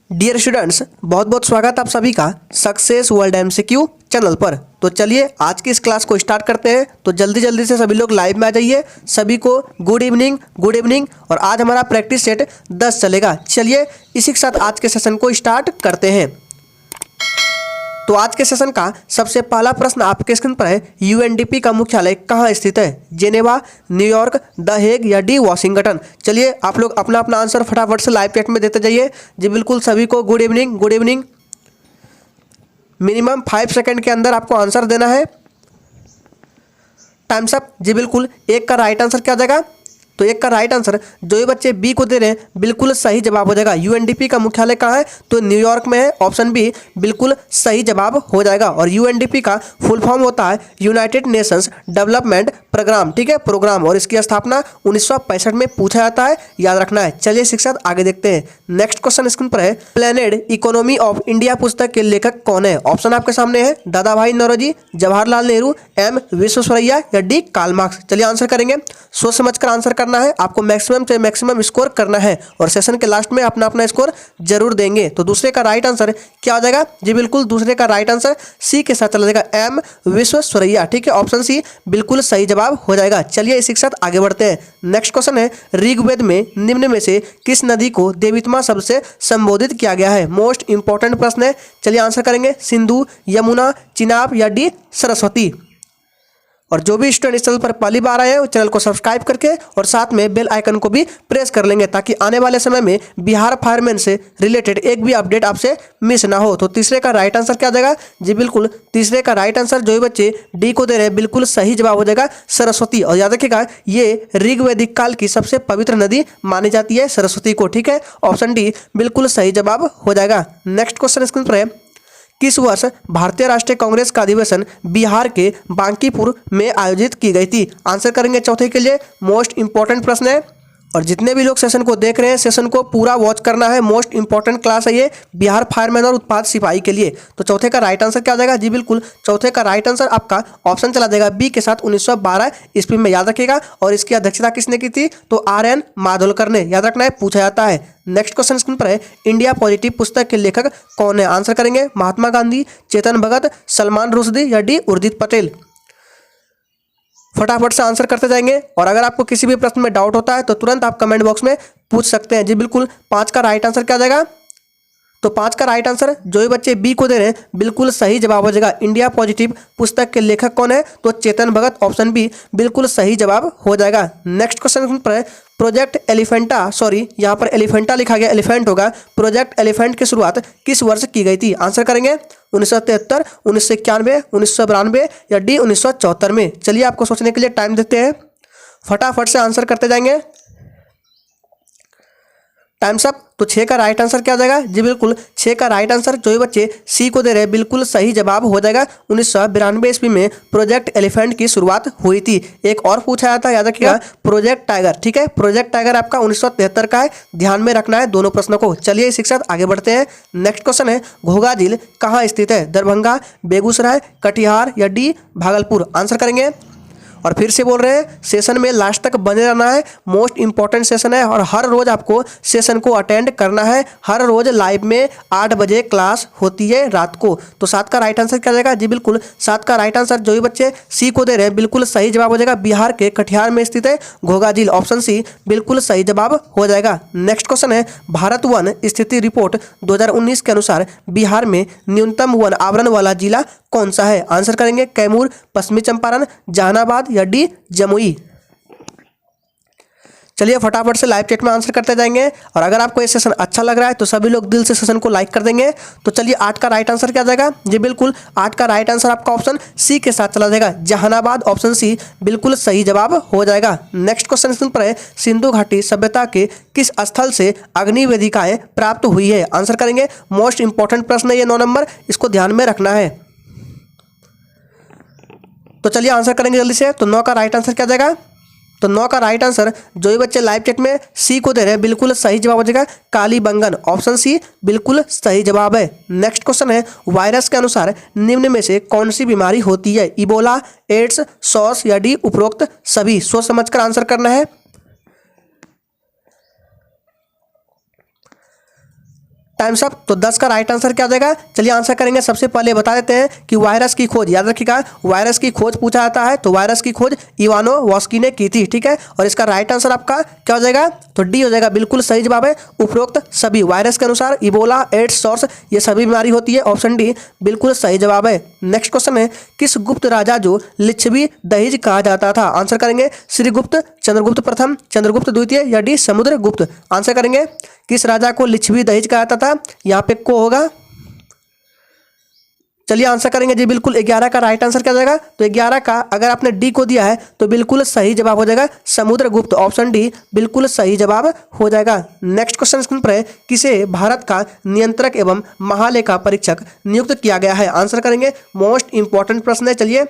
Dear students, बहुत बहुत स्वागत आप सभी का सक्सेस वर्ल्ड एमसीक्यू चैनल पर। तो चलिए आज की इस क्लास को स्टार्ट करते हैं। तो जल्दी जल्दी से सभी लोग लाइव में आ जाइए। सभी को गुड इवनिंग, गुड इवनिंग। और आज हमारा प्रैक्टिस सेट 10 चलेगा। चलिए इसी के साथ आज के सेशन को स्टार्ट करते हैं। तो आज के सेशन का सबसे पहला प्रश्न आपके स्क्रीन पर है, यूएनडीपी का मुख्यालय कहाँ स्थित है? जेनेवा, न्यूयॉर्क, द हेग या डी वाशिंगटन? चलिए आप लोग अपना अपना आंसर फटाफट से लाइव चैट में देते जाइए। जी बिल्कुल, सभी को good evening, good evening. Minimum 5 second के अंदर आपको आंसर देना है। Times up. जी बिल्कुल, एक का राइट आंसर क्या आ जाएगा? तो एक का राइट आंसर जो ये बच्चे बी को दे रहे हैं बिल्कुल सही जवाब हो जाएगा। यूएनडीपी का मुख्यालय कहाँ है? तो न्यूयॉर्क में है। ऑप्शन बी बिल्कुल सही जवाब हो जाएगा। और यूएनडीपी का फुल फॉर्म होता है यूनाइटेड नेशंस डेवलपमेंट प्रोग्राम, ठीक है, प्रोग्राम। और इसकी स्थापना 1965 में पूछा जाता है, याद रखना है। चलिए इसी के साथ आगे देखते हैं। नेक्स्ट क्वेश्चन स्क्रीन पर है, प्लेनेड इकोनॉमी ऑफ इंडिया पुस्तक के लेखक कौन है? ऑप्शन आपके सामने है, दादा भाई नौरोजी, जवाहरलाल नेहरू, एम विश्वेश्वरैया या डी कार्ल मार्क्स। चलिए आंसर करेंगे। सोच समझ कर आंसर करना है। आपको मैक्सिमम से मैक्सिमम स्कोर करना है और सेशन के लास्ट में अपना अपना स्कोर जरूर देंगे। तो दूसरे का राइट आंसर क्या हो जाएगा? जी बिल्कुल, दूसरे का राइट आंसर सी के साथ चला जाएगा, एम विश्वेश्वरैया, ठीक है। ऑप्शन सी बिल्कुल सही जवाब हो जाएगा। चलिए इसी के साथ आगे बढ़ते हैं। नेक्स्ट क्वेश्चन है, ऋग्वेद में निम्न में से किस नदी को देवीत्मा शब्द से संबोधित किया गया है? मोस्ट इंपॉर्टेंट प्रश्न है। चलिए आंसर करेंगे, सिंधु, यमुना, चिनाब या डी सरस्वती। और जो भी स्टूडेंट इस चैनल पर पहली बार आए हैं वो चैनल को सब्सक्राइब करके और साथ में बेल आइकन को भी प्रेस कर लेंगे ताकि आने वाले समय में बिहार फायरमैन से रिलेटेड एक भी अपडेट आपसे मिस ना हो। तो तीसरे का राइट आंसर क्या हो जाएगा? जी बिल्कुल, तीसरे का राइट आंसर जो भी बच्चे डी को दे रहे हैं बिल्कुल सही जवाब हो जाएगा, सरस्वती। और याद रखिएगा ये ऋग्वैदिक काल की सबसे पवित्र नदी मानी जाती है सरस्वती को, ठीक है। ऑप्शन डी बिल्कुल सही जवाब हो जाएगा। नेक्स्ट क्वेश्चन स्क्रीन पर है, किस वर्ष भारतीय राष्ट्रीय कांग्रेस का अधिवेशन बिहार के बांकीपुर में आयोजित की गई थी? आंसर करेंगे चौथे के लिए। मोस्ट इंपॉर्टेंट प्रश्न है और जितने भी लोग सेशन को देख रहे हैं सेशन को पूरा वॉच करना है। मोस्ट इंपॉर्टेंट क्लास है ये बिहार फायरमैन और उत्पाद सिपाही के लिए। तो चौथे का राइट आंसर क्या आ जाएगा? जी बिल्कुल, चौथे का राइट आंसर आपका ऑप्शन चला जाएगा बी के साथ, 1912 ईस्वी में, याद रखिएगा। और इसकी अध्यक्षता किसने की थी? तो आर.एन. माधोलकर ने, याद रखना है, पूछा जाता है। नेक्स्ट क्वेश्चन स्क्रीन पर है, इंडिया पॉजिटिव पुस्तक के लेखक कौन है? आंसर करेंगे, महात्मा गांधी, चेतन भगत, सलमान रुश्दी या डी उर्जित पटेल। फटाफट से आंसर करते जाएंगे। और अगर आपको किसी भी प्रश्न में डाउट होता है तो तुरंत आप कमेंट बॉक्स में पूछ सकते हैं। जी बिल्कुल, 5 का राइट आंसर क्या आ जाएगा? तो 5 का राइट आंसर जो ही बच्चे बी को दे रहे हैं बिल्कुल सही जवाब हो जाएगा। इंडिया पॉजिटिव पुस्तक के लेखक कौन है? तो चेतन भगत। ऑप्शन बी बिल्कुल सही जवाब हो जाएगा। नेक्स्ट क्वेश्चन पर है, प्रोजेक्ट एलिफेंटा, सॉरी यहाँ पर एलिफेंटा लिखा गया, एलिफेंट होगा। प्रोजेक्ट एलिफेंट की शुरुआत किस वर्ष की गई थी? आंसर करेंगे 1973, 1991, 1992 या डी 1974 में। चलिए आपको सोचने के लिए टाइम देते हैं, फटाफट से आंसर करते जाएंगे। Times up. तो 6 का राइट आंसर क्या आ जाएगा? जी बिल्कुल, 6 का राइट आंसर जो ही बच्चे सी को दे रहे हैं बिल्कुल सही जवाब हो जाएगा। 1992 ईस्वी में प्रोजेक्ट एलिफेंट की शुरुआत हुई थी। एक और पूछा जाता है, याद रखिएगा, प्रोजेक्ट टाइगर, ठीक है। प्रोजेक्ट टाइगर आपका 1973 का है, ध्यान में रखना है दोनों प्रश्नों को। चलिए इसी के साथ आगे बढ़ते हैं। नेक्स्ट क्वेश्चन है, घोघा झील कहाँ स्थित है? दरभंगा, बेगूसराय, कटिहार या डी भागलपुर? आंसर करेंगे। और फिर से बोल रहे हैं सेशन में लास्ट तक बने रहना है। मोस्ट इंपॉर्टेंट सेशन है और हर रोज आपको सेशन को अटेंड करना है। हर रोज लाइव में 8 बजे क्लास होती है रात को। तो 7 का राइट आंसर क्या जाएगा? जी बिल्कुल, 7 का राइट आंसर जो भी बच्चे सी को दे रहे हैं बिल्कुल सही जवाब हो जाएगा। बिहार के कटिहार में स्थित है घोघा झील। ऑप्शन सी बिल्कुल सही जवाब हो जाएगा। नेक्स्ट क्वेश्चन है, भारत वन स्थिति रिपोर्ट 2019 के अनुसार बिहार में न्यूनतम वन आवरण वाला जिला कौन सा है? आंसर करेंगे, कैमूर, पश्चिमी चंपारण, जहानाबाद या डी जमुई। चलिए फटाफट से लाइव चैट में आंसर करते जाएंगे। और अगर आपको ये सेशन अच्छा लग रहा है तो सभी लोग दिल से सेशन को लाइक कर देंगे। तो चलिए 8 का राइट आंसर क्या जाएगा? जी बिल्कुल, 8 का राइट आंसर आपका ऑप्शन सी के साथ चला जाएगा, जहानाबाद। ऑप्शन सी बिल्कुल सही जवाब हो जाएगा। नेक्स्ट क्वेश्चन पर है, सिंधु घाटी सभ्यता के किस स्थल से अग्नि वेदिकाएं प्राप्त हुई है? आंसर करेंगे, मोस्ट इंपॉर्टेंट प्रश्न है ये 9 नंबर, इसको ध्यान में रखना है। तो चलिए आंसर करेंगे जल्दी से। तो 9 का राइट आंसर क्या जाएगा? तो 9 का राइट आंसर जो ही बच्चे लाइव चैट में सी को दे रहे हैं बिल्कुल सही जवाब हो जाएगा, कालीबंगन। ऑप्शन सी बिल्कुल सही जवाब है। नेक्स्ट क्वेश्चन है, वायरस के अनुसार निम्न में से कौन सी बीमारी होती है? इबोला, एड्स, सॉस या डी उपरोक्त सभी? सोच समझकर आंसर करना है। Times up. तो 10 का राइट आंसर क्या हो जाएगा? चलिए आंसर करेंगे। सबसे पहले बता देते हैं कि वायरस की खोज, याद रखिएगा वायरस की खोज पूछा जाता है तो वायरस की खोज इवानोवस्की ने की थी, ठीक है। और इसका राइट आंसर आपका क्या हो जाएगा? तो डी हो जाएगा, बिल्कुल सही जवाब है। उपरोक्त सभी वायरस के अनुसार इबोला, एड्स, सॉर्स ये सभी बीमारी होती है, ऑप्शन डी बिल्कुल सही जवाब है। नेक्स्ट क्वेश्चन है, किस गुप्त राजा जो लिच्छवी दहेज कहा जाता था? आंसर करेंगे श्रीगुप्त, चंद्रगुप्त प्रथम, चंद्रगुप्त द्वितीय या डी समुद्रगुप्त। आंसर करेंगे किस राजा को लिच्छवी दहेज कहा जाता था? यहाँ पे को होगा। चलिए आंसर करेंगे जी बिल्कुल 11 का राइट आंसर क्या हो जाएगा? तो 11 का अगर आपने डी को दिया है तो बिल्कुल सही जवाब हो जाएगा समुद्रगुप्त, ऑप्शन डी बिल्कुल सही जवाब हो जाएगा। नेक्स्ट क्वेश्चन स्क्रीन पर है, किसे भारत का नियंत्रक एवं महालेखा परीक्षक नियुक्त किया गया है? आंसर करेंगे, मोस्ट इंपॉर्टेंट प्रश्न है। चलिए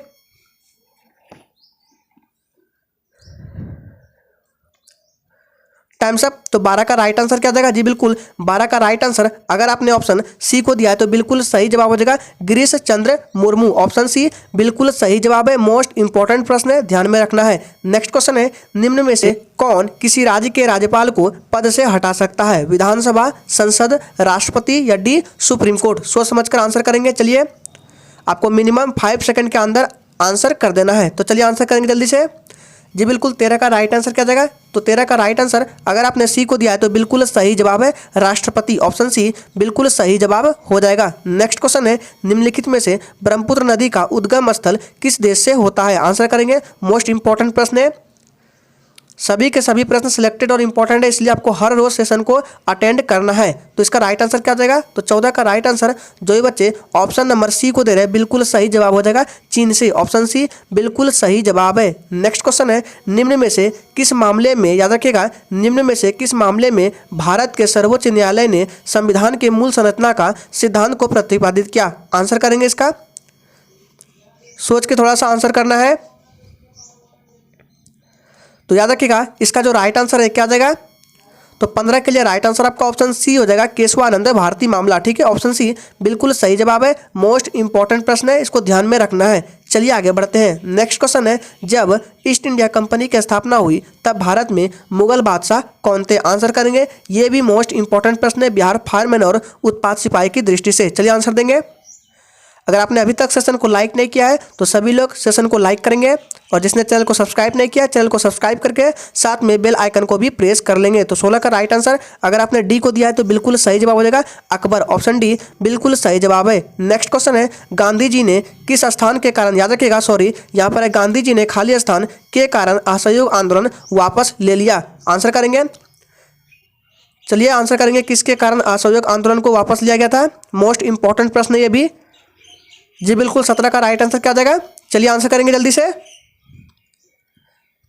टाइम्स अप। तो 12 का राइट आंसर क्या हो जाएगा? जी बिल्कुल 12 का राइट आंसर अगर आपने ऑप्शन सी को दिया है तो बिल्कुल सही जवाब हो जाएगा गिरीश चंद्र मुर्मू, ऑप्शन सी बिल्कुल सही जवाब है। मोस्ट इंपॉर्टेंट प्रश्न है, ध्यान में रखना है। नेक्स्ट क्वेश्चन है, निम्न में से कौन किसी राज्य के राज्यपाल को पद से हटा सकता है? विधानसभा, संसद, राष्ट्रपति या डी सुप्रीम कोर्ट? सोच समझकर आंसर करेंगे। चलिए आपको मिनिमम 5 सेकंड के अंदर आंसर कर देना है, तो चलिए आंसर करेंगे जल्दी से। जी बिल्कुल 13 का राइट आंसर क्या जाएगा? तो 13 का राइट आंसर अगर आपने सी को दिया है तो बिल्कुल सही जवाब है राष्ट्रपति, ऑप्शन सी बिल्कुल सही जवाब हो जाएगा। नेक्स्ट क्वेश्चन है, निम्नलिखित में से ब्रह्मपुत्र नदी का उद्गम स्थल किस देश से होता है? आंसर करेंगे, मोस्ट इंपॉर्टेंट प्रश्न है। सभी के सभी प्रश्न सिलेक्टेड और इंपॉर्टेंट है, इसलिए आपको हर रोज सेशन को अटेंड करना है। तो इसका राइट आंसर क्या जाएगा? तो 14 का राइट आंसर जो ये बच्चे ऑप्शन नंबर सी को दे रहे हैं बिल्कुल सही जवाब हो जाएगा चीन से, ऑप्शन सी बिल्कुल सही जवाब है। नेक्स्ट क्वेश्चन है, निम्न में से किस मामले में, याद रखिएगा निम्न में से किस मामले में भारत के सर्वोच्च न्यायालय ने संविधान के मूल संरचना का सिद्धांत को प्रतिपादित किया? आंसर करेंगे, इसका सोच के थोड़ा सा आंसर करना है। तो याद रखिएगा इसका जो राइट आंसर है क्या आ जाएगा? तो 15 के लिए राइट आंसर आपका ऑप्शन सी हो जाएगा केशवानंद भारती मामला, ठीक है, ऑप्शन सी बिल्कुल सही जवाब है। मोस्ट इंपॉर्टेंट प्रश्न है, इसको ध्यान में रखना है। चलिए आगे बढ़ते हैं। नेक्स्ट क्वेश्चन है, जब ईस्ट इंडिया कंपनी की स्थापना हुई तब भारत में मुगल बादशाह कौन थे? आंसर करेंगे, ये भी मोस्ट इंपॉर्टेंट प्रश्न है बिहार फायरमैन और उत्पाद सिपाही की दृष्टि से। चलिए आंसर देंगे। अगर आपने अभी तक सेशन को लाइक नहीं किया है तो सभी लोग सेशन को लाइक करेंगे, और जिसने चैनल को सब्सक्राइब नहीं किया चैनल को सब्सक्राइब करके साथ में बेल आइकन को भी प्रेस कर लेंगे। तो 16 का राइट आंसर अगर आपने डी को दिया है तो बिल्कुल सही जवाब हो जाएगा अकबर, ऑप्शन डी बिल्कुल सही जवाब है। नेक्स्ट क्वेश्चन है, गांधी जी ने किस स्थान के कारण, याद रखिएगा सॉरी यहाँ पर है गांधी जी ने खाली स्थान के कारण असहयोग आंदोलन वापस ले लिया? आंसर करेंगे, चलिए आंसर करेंगे किसके कारण असहयोग आंदोलन को वापस लिया गया था? मोस्ट इंपॉर्टेंट प्रश्न ये भी। जी बिल्कुल 17 का राइट आंसर क्या आ जाएगा? चलिए आंसर करेंगे जल्दी से।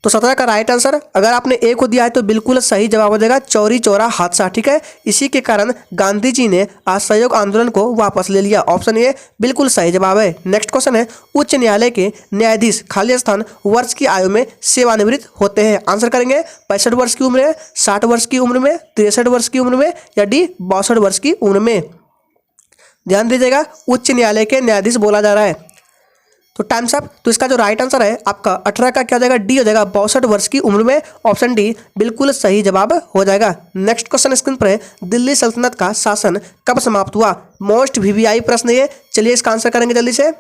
तो 17 का राइट आंसर अगर आपने ए को दिया है तो बिल्कुल सही जवाब हो जाएगा चौरी चौरा हादसा, ठीक है। इसी के कारण गांधी जी ने असहयोग आंदोलन को वापस ले लिया, ऑप्शन ए बिल्कुल सही जवाब है। नेक्स्ट क्वेश्चन है, उच्च न्यायालय के न्यायाधीश खाली स्थान वर्ष की आयु में सेवानिवृत्त होते हैं? आंसर करेंगे 65 वर्ष की उम्र में, 60 वर्ष की उम्र में, 63 वर्ष की उम्र में या डी 62 वर्ष की उम्र में? ध्यान दीजिएगा उच्च न्यायालय के न्यायाधीश बोला जा रहा है। तो टाइम्स अप। तो इसका जो राइट आंसर है आपका 18 का क्या हो जाएगा? डी हो जाएगा 62 वर्ष की उम्र में, ऑप्शन डी बिल्कुल सही जवाब हो जाएगा। नेक्स्ट क्वेश्चन स्क्रीन पर है, दिल्ली सल्तनत का शासन कब समाप्त हुआ? मोस्ट वीवीआई प्रश्न ये। चलिए इसका आंसर करेंगे जल्दी से,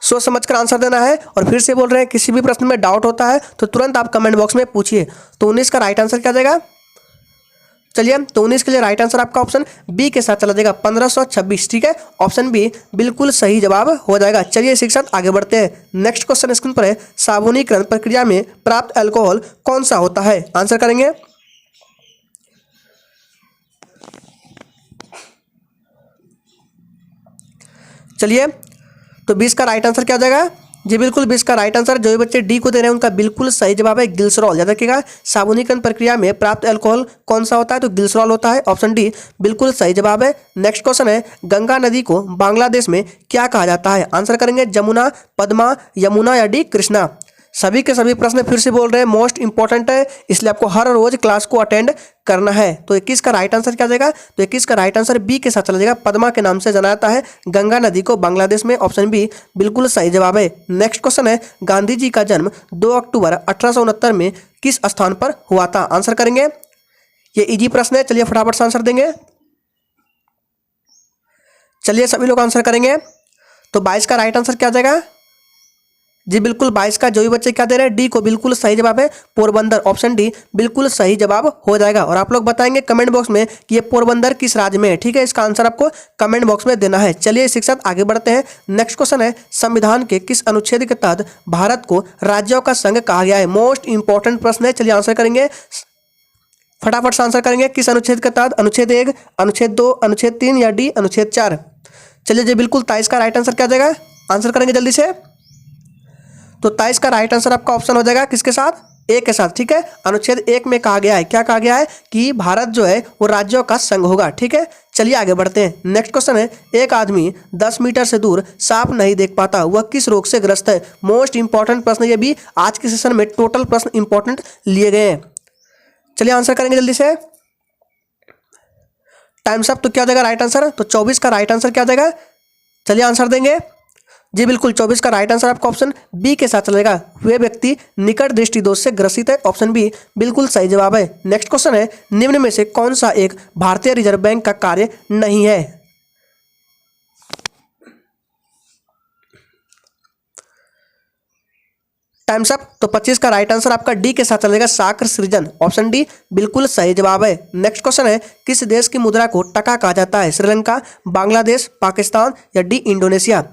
सोच समझकर आंसर देना है। और फिर से बोल रहे हैं किसी भी प्रश्न में डाउट होता है तो तुरंत आप कमेंट बॉक्स में पूछिए। तो 19 का राइट आंसर क्या जाएगा? चलिए तो 19 के लिए राइट आंसर आपका ऑप्शन बी के साथ चला जाएगा 1526, ठीक है, ऑप्शन बी बिल्कुल सही जवाब हो जाएगा। चलिए इसी के साथ आगे बढ़ते हैं। नेक्स्ट क्वेश्चन स्क्रीन पर है, साबुनीकरण प्रक्रिया में प्राप्त अल्कोहल कौन सा होता है? आंसर करेंगे, चलिए तो 20 का राइट आंसर क्या हो जाएगा? जी बिल्कुल 20 का राइट आंसर जो भी बच्चे डी को दे रहे हैं उनका बिल्कुल सही जवाब है ग्लिसरॉल। याद रखिएगा साबुनीकरण प्रक्रिया में प्राप्त अल्कोहल कौन सा होता है? तो ग्लिसरॉल होता है, ऑप्शन डी बिल्कुल सही जवाब है। नेक्स्ट क्वेश्चन है, गंगा नदी को बांग्लादेश में क्या कहा जाता है? आंसर करेंगे जमुना, पद्मा, यमुना या डी कृष्णा? सभी के सभी प्रश्न फिर से बोल रहे हैं मोस्ट इंपॉर्टेंट है, इसलिए आपको हर रोज क्लास को अटेंड करना है। तो 21 का राइट आंसर क्या जाएगा? तो 21 का राइट आंसर बी के साथ चला जाएगा, पद्मा के नाम से जाना जाता है गंगा नदी को बांग्लादेश में, ऑप्शन बी बिल्कुल सही जवाब है। नेक्स्ट क्वेश्चन है, गांधी जी का जन्म 2 अक्टूबर 1869 में किस स्थान पर हुआ था? आंसर करेंगे, ये इजी प्रश्न है, चलिए फटाफट से आंसर देंगे। चलिए सभी लोग आंसर करेंगे। तो 22 का राइट आंसर क्या आ जाएगा जी, बिल्कुल 22 का जो भी बच्चे क्या दे रहे हैं डी को बिल्कुल सही जवाब है पोरबंदर, ऑप्शन डी बिल्कुल सही जवाब हो जाएगा। और आप लोग बताएंगे कमेंट बॉक्स में कि ये पोरबंदर किस राज्य में है, ठीक है, इसका आंसर आपको कमेंट बॉक्स में देना है। चलिए इसी के साथ आगे बढ़ते हैं। नेक्स्ट क्वेश्चन है, संविधान के किस अनुच्छेद के तहत भारत को राज्यों का संघ कहा गया है? मोस्ट इंपॉर्टेंट प्रश्न है, चलिए आंसर करेंगे, फटाफट से आंसर करेंगे। किस अनुच्छेद के तहत? अनुच्छेद 1, अनुच्छेद 2, अनुच्छेद 3 या डी अनुच्छेद 4? चलिए जी बिल्कुल 23 का राइट आंसर क्या आ जाएगा, आंसर करेंगे जल्दी से। तो 23 का राइट आंसर आपका ऑप्शन हो जाएगा किसके साथ? ए के साथ, ठीक है। अनुच्छेद 1 में कहा गया है, क्या कहा गया है कि भारत जो है वो राज्यों का संघ होगा, ठीक है। चलिए आगे बढ़ते हैं। नेक्स्ट क्वेश्चन है, एक आदमी 10 मीटर से दूर सांप नहीं देख पाता, वह किस रोग से ग्रस्त है? मोस्ट इंपॉर्टेंट प्रश्न, ये भी आज के सेशन में टोटल प्रश्न इंपॉर्टेंट लिए गए हैं। चलिए आंसर करेंगे जल्दी से, टाइम्स अप। तो क्या हो जाएगा राइट आंसर? तो 24 का राइट आंसर क्या हो जाएगा, चलिए आंसर देंगे जी। बिल्कुल 24 का राइट आंसर आपका ऑप्शन बी के साथ चलेगा, वे व्यक्ति निकट दृष्टि दोष से ग्रसित है, ऑप्शन बी बिल्कुल सही जवाब है। नेक्स्ट क्वेश्चन है, निम्न में से कौन सा एक भारतीय रिजर्व बैंक का कार्य नहीं है? Times up. तो 25 का राइट आंसर आपका डी के साथ चलेगा, साक्र सृजन, ऑप्शन डी बिल्कुल सही जवाब है। नेक्स्ट क्वेश्चन है, किस देश की मुद्रा को टका कहा जाता है? श्रीलंका, बांग्लादेश, पाकिस्तान या डी इंडोनेशिया?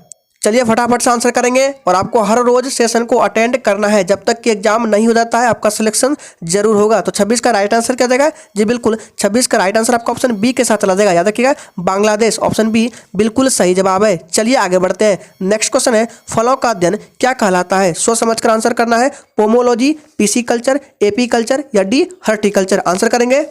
चलिए फटाफट से आंसर करेंगे। और आपको हर रोज सेशन को अटेंड करना है, जब तक कि एग्जाम नहीं हो जाता है आपका सिलेक्शन जरूर होगा। तो 26 का राइट आंसर क्या जाएगा जी, बिल्कुल 26 का राइट आंसर आपका ऑप्शन बी के साथ चला जाएगा, याद रखिएगा बांग्लादेश, ऑप्शन बी बिल्कुल सही जवाब है। चलिए आगे बढ़ते हैं। नेक्स्ट क्वेश्चन है, फलों का अध्ययन क्या कहलाता है? सोच समझ कर आंसर करना है। पोमोलॉजी, पिसिकल्चर, एपीकल्चर या डी हॉर्टिकल्चर? आंसर करेंगे,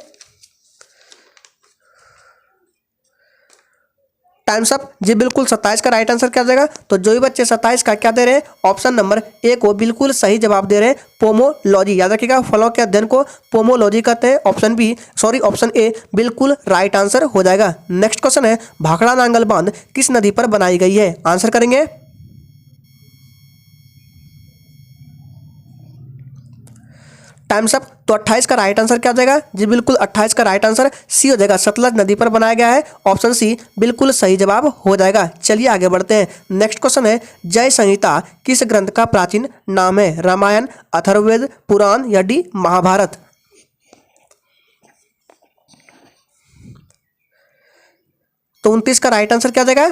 टाइम्स अप। जी बिल्कुल 27 का राइट आंसर क्या जाएगा? तो जो भी बच्चे 27 का क्या दे रहे हैं, ऑप्शन नंबर ए को बिल्कुल सही जवाब दे रहे हैं, पोमोलॉजी, याद रखिएगा फलों के अध्ययन को पोमोलॉजी कहते हैं, ऑप्शन ए बिल्कुल राइट आंसर हो जाएगा। नेक्स्ट क्वेश्चन है, भाखड़ा नांगल बांध किस नदी पर बनाई गई है? आंसर करेंगे, टाइम्स अप। तो 28 का राइट आंसर क्या हो जाएगा जी, बिल्कुल 28 का राइट आंसर सी हो जाएगा, सतलज नदी पर बनाया गया है, ऑप्शन सी बिल्कुल सही जवाब हो जाएगा। चलिए आगे बढ़ते हैं। नेक्स्ट क्वेश्चन है, जय संहिता किस ग्रंथ का प्राचीन नाम है? रामायण, अथर्ववेद, पुराण या डी महाभारत? तो 29 का राइट आंसर क्या हो जाएगा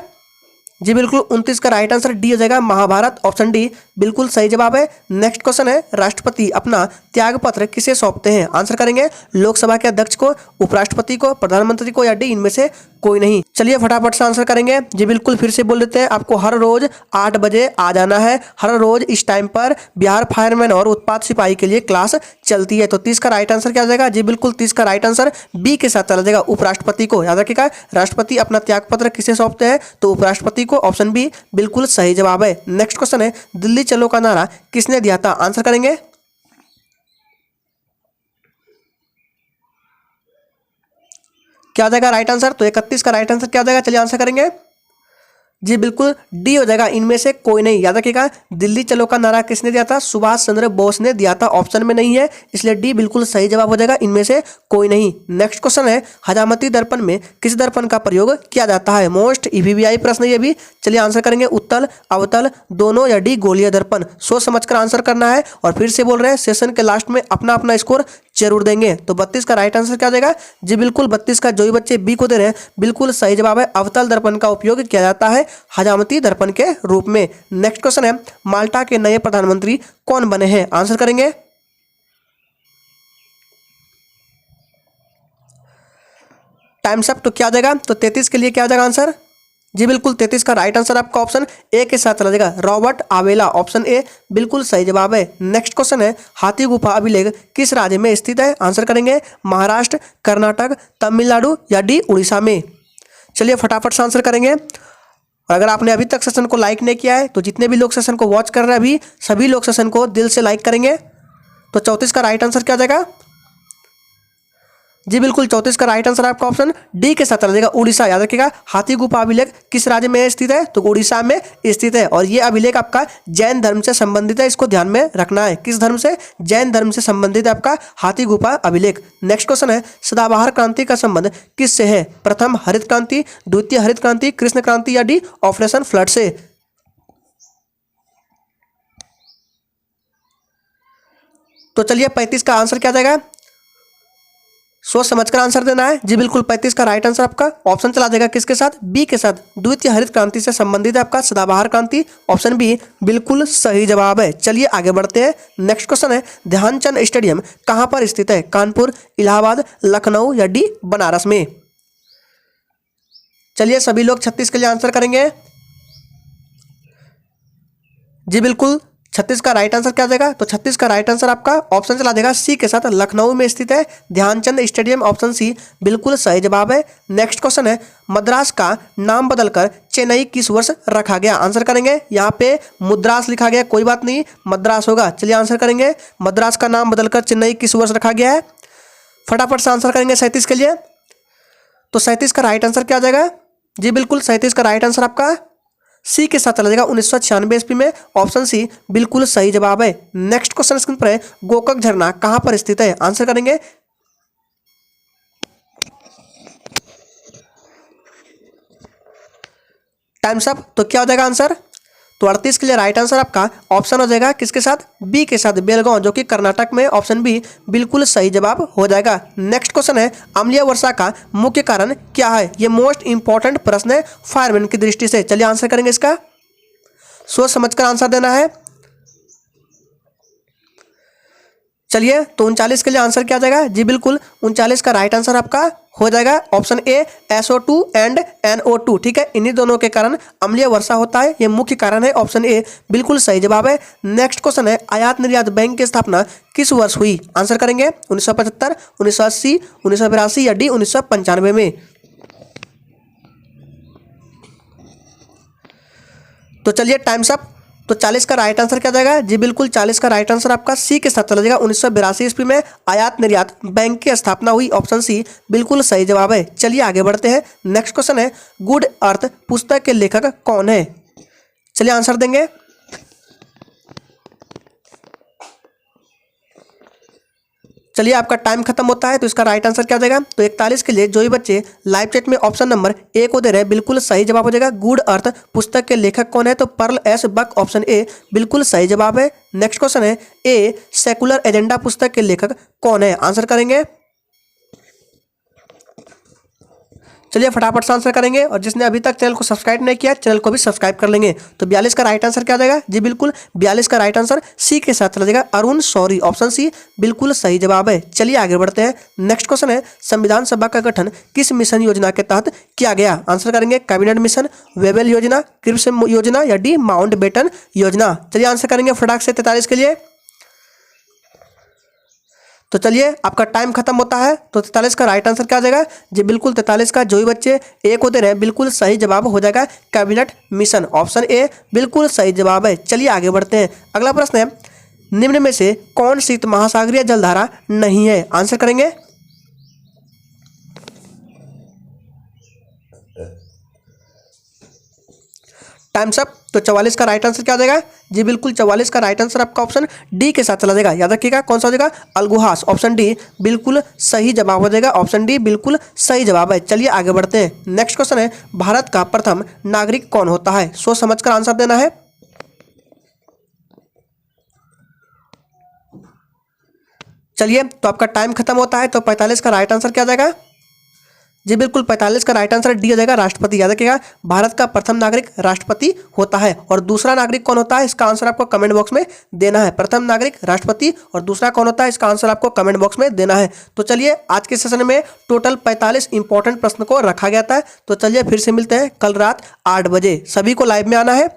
जी, बिल्कुल 29 का राइट आंसर डी हो जाएगा, महाभारत, ऑप्शन डी बिल्कुल सही जवाब है। नेक्स्ट क्वेश्चन है, राष्ट्रपति अपना त्याग पत्र किसे सौंपते हैं? आंसर करेंगे, लोकसभा के अध्यक्ष को, उपराष्ट्रपति को, प्रधानमंत्री को या डी इनमें से कोई नहीं? चलिए फटाफट से आंसर करेंगे जी, बिल्कुल फिर से बोल देते हैं, आपको हर रोज 8 बजे आ जाना है। हर रोज इस टाइम पर बिहार फायरमैन और उत्पाद सिपाही के लिए क्लास चलती है। तो 30 का राइट आंसर क्या हो जाएगा जी, बिल्कुल 30 का राइट आंसर बी के साथ चला जाएगा, उपराष्ट्रपति को, याद रखिएगा राष्ट्रपति अपना त्याग पत्र किसे सौंपते हैं? तो उपराष्ट्रपति को, ऑप्शन बी बिल्कुल सही जवाब है। नेक्स्ट क्वेश्चन है, दिल्ली चलो का नारा किसने दिया था? आंसर करेंगे, क्या हो जाएगा राइट आंसर? तो 31 का राइट आंसर क्या हो जाएगा, चलिए आंसर करेंगे जी, बिल्कुल डी हो जाएगा, इनमें से कोई नहीं। याद रखिएगा दिल्ली चलो का नारा किसने दिया था? सुभाष चंद्र बोस ने दिया था, ऑप्शन में नहीं है, इसलिए डी बिल्कुल सही जवाब हो जाएगा, इनमें से कोई नहीं। नेक्स्ट क्वेश्चन है, हजामती दर्पण में किस दर्पण का प्रयोग किया जाता है? मोस्ट ईवीवीआई प्रश्न ये भी, चलिए आंसर करेंगे, उत्तल, अवतल, दोनों या डी गोलीय दर्पण? सोच समझकर आंसर करना है। और फिर से बोल रहे हैं सेशन के लास्ट में अपना अपना स्कोर जरूर देंगे। तो 32 का राइट आंसर क्या हो जाएगा जी, बिल्कुल 32 का जो भी बच्चे बी को दे रहे हैं बिल्कुल सही जवाब है, अवतल दर्पण का उपयोग किया जाता है हजामती दर्पण के रूप में। नेक्स्ट क्वेश्चन है, माल्टा के नए प्रधानमंत्री कौन बने हैं? आंसर करेंगे, टाइम्स अप। तो क्या हो जाएगा? तो 33 के लिए क्या हो जाएगा आंसर जी, बिल्कुल 33 का राइट आंसर आपका ऑप्शन ए के साथ चला जाएगा, रॉबर्ट आवेला, ऑप्शन ए बिल्कुल सही जवाब है। नेक्स्ट क्वेश्चन है, हाथी गुफा अभिलेख किस राज्य में स्थित है? आंसर करेंगे, महाराष्ट्र, कर्नाटक, तमिलनाडु या डी उड़ीसा में? चलिए फटाफट से आंसर करेंगे। और अगर आपने अभी तक सेशन को लाइक नहीं किया है तो जितने भी लोग सेशन को वॉच कर रहे हैं अभी, सभी लोग सेशन को दिल से लाइक करेंगे। तो 34 का राइट आंसर क्या आ जाएगा जी बिल्कुल 34 का राइट आंसर आपका ऑप्शन डी के साथ चला जाएगा उड़ीसा। याद रखिएगा हाथी गुफा अभिलेख किस राज्य में स्थित है, तो उड़ीसा में स्थित है। और ये अभिलेख आपका जैन धर्म से संबंधित है, इसको ध्यान में रखना है। किस धर्म से, जैन धर्म से संबंधित है आपका हाथी गुफा अभिलेख। नेक्स्ट क्वेश्चन है सदाबहार क्रांति का संबंध किससे है, प्रथम हरित क्रांति, द्वितीय हरित क्रांति, कृष्ण क्रांति या डी ऑपरेशन फ्लड से। तो चलिए 35 का आंसर क्या जाएगा, सोच समझकर आंसर देना है। जी बिल्कुल 35 का राइट आंसर आपका ऑप्शन चला जाएगा किसके साथ, बी के साथ, द्वितीय हरित क्रांति से संबंधित है आपका सदाबहार क्रांति। ऑप्शन बी बिल्कुल सही जवाब है। चलिए आगे बढ़ते हैं। नेक्स्ट क्वेश्चन है ध्यानचंद स्टेडियम कहां पर स्थित है, कानपुर, इलाहाबाद, लखनऊ या डी बनारस में। चलिए सभी लोग 36 के लिए आंसर करेंगे। जी बिल्कुल 36 का राइट आंसर क्या जाएगा, तो 36 का राइट आंसर आपका ऑप्शन चला जाएगा सी के साथ, लखनऊ में स्थित है ध्यानचंद स्टेडियम। ऑप्शन सी बिल्कुल सही जवाब है। नेक्स्ट क्वेश्चन है मद्रास का नाम बदलकर चेन्नई किस वर्ष रखा गया। आंसर करेंगे, यहाँ पे मुद्रास लिखा गया, कोई बात नहीं मद्रास होगा। चलिए आंसर करेंगे, मद्रास का नाम बदलकर चेन्नई किस वर्ष रखा गया है। फटाफट से आंसर करेंगे 37 के लिए। तो 37 का राइट आंसर क्या जाएगा, जी बिल्कुल 37 का राइट आंसर आपका सी के साथ चला जाएगा 1996 ईस्वी में। ऑप्शन सी बिल्कुल सही जवाब है। नेक्स्ट क्वेश्चन स्क्रीन पर है गोकक झरना कहां पर स्थित है। आंसर करेंगे, टाइम्स अप। तो क्या हो जाएगा आंसर, तो 38 के लिए राइट आंसर आपका ऑप्शन हो जाएगा किसके साथ, बी के साथ, बेलगांव जो कि कर्नाटक में। ऑप्शन बी बिल्कुल सही जवाब हो जाएगा। नेक्स्ट क्वेश्चन है अम्लीय वर्षा का मुख्य कारण क्या है। ये मोस्ट इंपॉर्टेंट प्रश्न है फायरमैन की दृष्टि से। चलिए आंसर करेंगे इसका, सोच समझकर आंसर देना है। चलिए तो 39 के लिए आंसर क्या जाएगा, जी बिल्कुल 39 का राइट आंसर आपका हो जाएगा option A SO2 and NO2। ठीक है, इन्हीं दोनों के कारण अम्लीय वर्षा होता है, ये मुख्य कारण है। ऑप्शन ए बिल्कुल सही जवाब है। नेक्स्ट क्वेश्चन है आयात निर्यात बैंक की स्थापना किस वर्ष हुई। आंसर करेंगे 1975, 1980, 1982 या डी 1995 में। तो चलिए टाइम्स अप। तो 40 का राइट आंसर क्या जाएगा, जी बिल्कुल 40 का राइट आंसर आपका सी के साथ चला जाएगा 1982 ईस्वी में आयात निर्यात बैंक की स्थापना हुई। ऑप्शन सी बिल्कुल सही जवाब है। चलिए आगे बढ़ते हैं। नेक्स्ट क्वेश्चन है गुड अर्थ पुस्तक के लेखक कौन है। चलिए आंसर देंगे। चलिए आपका टाइम खत्म होता है, तो इसका राइट आंसर क्या जाएगा, तो 41 के लिए जो भी बच्चे लाइव चैट में ऑप्शन नंबर ए को दे रहे हैं बिल्कुल सही जवाब हो जाएगा। गुड अर्थ पुस्तक के लेखक कौन है, तो Pearl S Buck. Option A बिल्कुल सही जवाब है। नेक्स्ट क्वेश्चन है ए सेकुलर एजेंडा पुस्तक के लेखक कौन है। आंसर करेंगे, चलिए फटाफट से आंसर करेंगे। और जिसने अभी तक चैनल को सब्सक्राइब नहीं किया चैनल को भी सब्सक्राइब कर लेंगे। तो 42 का राइट आंसर क्या जाएगा, जी बिल्कुल 42 का राइट आंसर सी के साथ चला जाएगा अरुण शौरी। ऑप्शन सी बिल्कुल सही जवाब है। चलिए आगे बढ़ते हैं। नेक्स्ट क्वेश्चन है संविधान सभा का गठन किस मिशन योजना के तहत किया गया। आंसर करेंगे कैबिनेट मिशन, वेबल योजना, क्रिप्स योजना या डी माउंटबेटन योजना। चलिए आंसर करेंगे फटाक से 43 के लिए। तो चलिए आपका टाइम खत्म होता है, तो 43 का राइट आंसर क्या आ जाएगा, जी बिल्कुल 43 का जो भी बच्चे एक होते रहे बिल्कुल सही जवाब हो जाएगा कैबिनेट मिशन। ऑप्शन ए बिल्कुल सही जवाब है। चलिए आगे बढ़ते हैं। अगला प्रश्न है निम्न में से कौन शीत महासागरीय जलधारा नहीं है। आंसर करेंगे, टाइम्स अप। तो 44 का राइट आंसर क्या आ जाएगा, जी बिल्कुल 44 का राइट आंसर आपका ऑप्शन डी के साथ चला जाएगा। याद रखिएगा कौन सा हो जाएगा, अलगुहास। ऑप्शन डी बिल्कुल सही जवाब हो जाएगा। ऑप्शन डी बिल्कुल सही जवाब है। चलिए आगे बढ़ते हैं। नेक्स्ट क्वेश्चन है भारत का प्रथम नागरिक कौन होता है। सोच समझकर आंसर देना है। चलिए तो आपका टाइम खत्म होता है, तो 45 का राइट आंसर क्या आ जाएगा, जी बिल्कुल 45 का राइट आंसर डी हो जाएगा राष्ट्रपति। याद रखिएगा भारत का प्रथम नागरिक राष्ट्रपति होता है। और दूसरा नागरिक कौन होता है, इसका आंसर आपको कमेंट बॉक्स में देना है। प्रथम नागरिक राष्ट्रपति और दूसरा कौन होता है, इसका आंसर आपको कमेंट बॉक्स में देना है। तो चलिए आज के सेशन में टोटल 45 इंपॉर्टेंट प्रश्न को रखा गया था। तो चलिए फिर से मिलते हैं कल रात 8 बजे। सभी को लाइव में आना है।